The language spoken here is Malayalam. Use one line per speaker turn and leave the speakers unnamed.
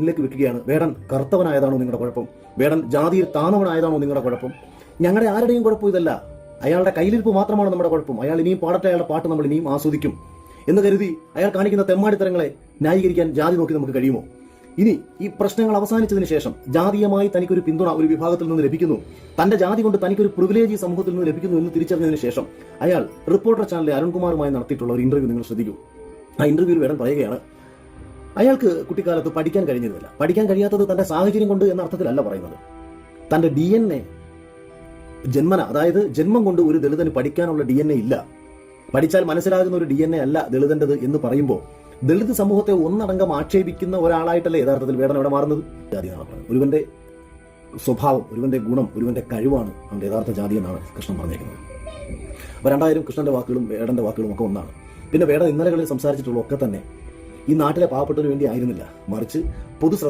ിലേക്ക് വെക്കുകയാണ്. വേടൻ കറുത്തവനായതാണോ നിങ്ങളുടെ കുഴപ്പം? വേടൻ ജാതിയിൽ താന്നവനായതാണോ നിങ്ങളുടെ കുഴപ്പം? ഞങ്ങളുടെ ആരുടെയും കുഴപ്പം ഇതല്ല. അയാളുടെ കയ്യിലിരിപ്പ് മാത്രമാണ് നമ്മുടെ കുഴപ്പം. അയാൾ ഇനിയും പാടട്ടെ, അയാളുടെ പാട്ട് നമ്മൾ ഇനിയും ആസ്വദിക്കും എന്ന് കരുതി അയാൾ കാണിക്കുന്ന തെമ്മാടിത്തരങ്ങളെ ന്യായീകരിക്കാൻ ജാതി നോക്കി നമുക്ക് കഴിയുമോ? ഇനി ഈ പ്രശ്നങ്ങൾ അവസാനിച്ചതിന് ശേഷം ജാതീയമായി തനിക്കൊരു പിന്തുണ ഒരു വിഭാഗത്തിൽ നിന്ന് ലഭിക്കുന്നു, തന്റെ ജാതി കൊണ്ട് തനിക്കൊരു പ്രിവിലേജ് ഈ സമൂഹത്തിൽ നിന്ന് ലഭിക്കുന്നു എന്ന് തിരിച്ചറിഞ്ഞതിന് ശേഷം അയാൾ റിപ്പോർട്ടർ ചാനലിലെ അരുൺകുമാറുമായി നടത്തിയിട്ടുള്ള ഒരു ഇന്റർവ്യൂ നിങ്ങൾ ശ്രദ്ധിക്കൂ. ആ ഇന്റർവ്യൂവിൽ വേടൻ പറയുകയാണ്, അയാൾക്ക് കുട്ടിക്കാലത്ത് പഠിക്കാൻ കഴിഞ്ഞിരുന്നില്ല. പഠിക്കാൻ കഴിയാത്തത് തന്റെ സാഹചര്യം കൊണ്ട് എന്ന അർത്ഥത്തിലല്ല പറയുന്നത്. തന്റെ DNA ജന്മന, അതായത് ജന്മം കൊണ്ട് ഒരു ദളിതന് പഠിക്കാനുള്ള DNA ഇല്ല, പഠിച്ചാൽ മനസ്സിലാകുന്ന ഒരു DNA അല്ല ദളിതന്റേത് എന്ന് പറയുമ്പോൾ ദളിത് സമൂഹത്തെ ഒന്നടങ്കം ആക്ഷേപിക്കുന്ന ഒരാളായിട്ടല്ലേ യഥാർത്ഥത്തിൽ വേടൻ അവിടെ മാറുന്നത്? ജാതി എന്നാണ് പറയുന്നത്. ഒരുവന്റെ സ്വഭാവം, ഒരുവന്റെ ഗുണം, ഒരുവന്റെ കഴിവാണ് അവന്റെ യഥാർത്ഥ ജാതി എന്നാണ് കൃഷ്ണൻ പറഞ്ഞേക്കുന്നത്. അപ്പൊ രണ്ടായാലും കൃഷ്ണന്റെ വാക്കുകളും വേടന്റെ വാക്കുകളും ഒക്കെ ഒന്നാണ്. പിന്നെ വേടൻ ഇന്നലകളിൽ സംസാരിച്ചിട്ടുള്ള ഒക്കെ തന്നെ ഈ നാട്ടിലെ പാവപ്പെട്ടവന് വേണ്ടി ആയിരുന്നില്ല, മറിച്ച് പൊതുശ്രദ്ധ